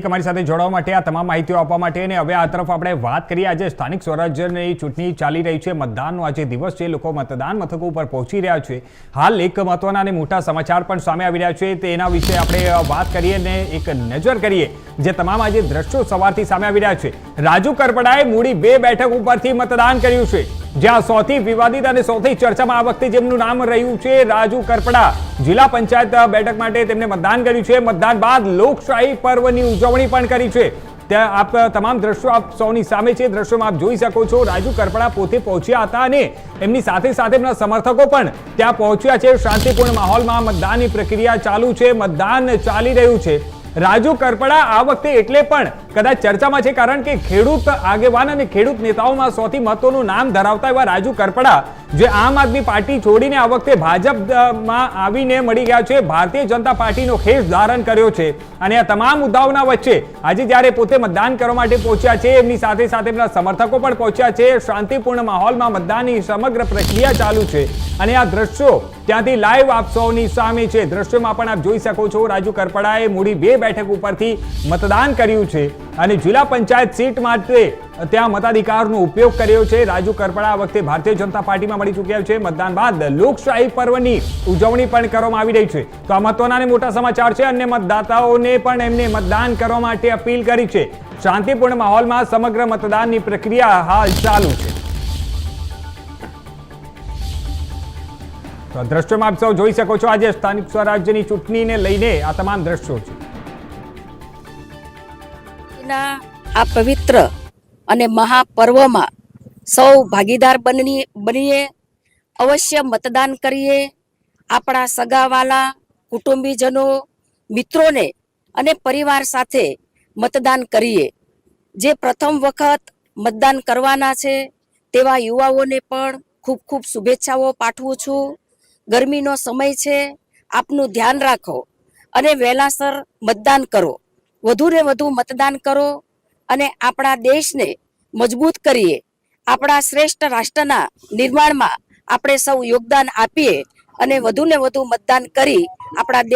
અમારી સાથે જોડાવા માટે આ તમામ માહિતીઓ આપવા માટે અને હવે આ તરફ આપણે વાત કરીએ આજે સ્થાનિક સ્વરાજ્યની ચૂંટણી ચાલી રહી છે મતદાનનો આજે દિવસ છે લોકો મતદાન મથકો ઉપર પહોંચી રહ્યા છે હાલ એક મહત્વના અને મોટા સમાચાર પણ સામે આવી રહ્યા છે તેના વિશે આપણે વાત કરીએ અને એક નજર કરીએ જે તમામ આજે દ્રશ્યો સવારથી સામે આવી રહ્યા છે રાજુ કરપડાએ મૂડી 2 બેઠક ઉપરથી મતદાન કર્યું છે જ્યાં સૌથી વિવાદિત અને સૌથી ચર્ચામાં આ વખતે જેમનું નામ રહ્યું છે રાજુ કરપડા જિલ્લા પંચાયત બેઠક માટે તેમને મતદાન કર્યું છે મતદાન બાદ લોકશાહી પર્વની ઉજવણી પણ કરી છે ત્યાં આપ તમામ દ્રશ્યો આપ સૌની સામે છે દ્રશ્યોમાં આપ જોઈ શકો છો રાજુ કરપડા પોતે પહોંચ્યા હતા અને એમની સાથે સાથે એમના સમર્થકો પણ ત્યાં પહોંચ્યા છે શાંતિપૂર્ણ માહોલમાં મતદાનની પ્રક્રિયા ચાલુ છે મતદાન ચાલી રહ્યું છે રાજુ કરપડા આ વખતે એટલે પણ કદાચ ચર્ચામાં છે કારણ કે ખેડૂત આગેવાન અને ખેડૂત નેતાઓમાં સૌથી મહત્વનું નામ ધરાવતા એવા રાજુ કરપડા જે આમ આદમી પાર્ટી છોડીને આ વખતે ભાજપમાં આવીને મળી ગયા છે ભારતીય જનતા પાર્ટીનો ખેસ ધારણ કર્યો છે અને આ તમામ મુદ્દાઓના વચ્ચે આજે જ્યારે પોતે મતદાન કરવા માટે પહોંચ્યા છે એમની સાથે સાથે એમના સમર્થકો પણ પહોંચ્યા છે શાંતિપૂર્ણ માહોલમાં મતદાનની સમગ્ર પ્રક્રિયા ચાલુ છે અને આ દ્રશ્યો ત્યાંથી લાઈવ આપ સૌની સામે છે દ્રશ્યોમાં પણ આપ જોઈ શકો છો રાજુ કરપડાએ મૂડી 2 બેઠક ઉપરથી મતદાન કર્યું છે અને જિલ્લા પંચાયત સીટ માટે ત્યાં મતાધિકારનો ઉપયોગ કર્યો છે રાજુ કરપડા આ વખતે ભારતીય જનતા પાર્ટીમાં મળી ચૂક્યા છે મતદાન બાદ લોકશાહી પર્વની ઉજવણી પણ કરવામાં આવી રહી છે તો આ મહત્વના અને મોટા સમાચાર છે અન્ય મતદાતાઓને પણ એમને મતદાન કરવા માટે અપીલ કરી છે શાંતિપૂર્ણ માહોલમાં સમગ્ર મતદાનની પ્રક્રિયા હાલ ચાલુ છે તો દ્રશ્યોમાં આપ સૌ જોઈ શકો છો આજે સ્થાનિક સ્વરાજ્યની ચૂંટણીને લઈને આ તમામ દ્રશ્યો છે આ પવિત્ર અને મહાપર્વમાં સૌ ભાગીદાર બનીએ અવશ્ય મતદાન કરીએ આપણા સગાવાલા કુટુંબીજનો મિત્રોને અને પરિવાર સાથે મતદાન કરીએ જે પ્રથમ વખત મતદાન કરવાના છે તેવા યુવાઓને પણ ખૂબ ખૂબ શુભેચ્છાઓ પાઠવું છું ગરમીનો સમય છે આપનું ધ્યાન રાખો અને વહેલાસર મતદાન કરો વધુ ને વધુ મતદાન કરો અને આપણા દેશને મજબૂત કરીએ આપણા શ્રેષ્ઠ રાષ્ટ્રના નિર્માણમાં આપણે સૌ યોગદાન આપીએ અને વધુ ને વધુ મતદાન કરી આપણા દેશ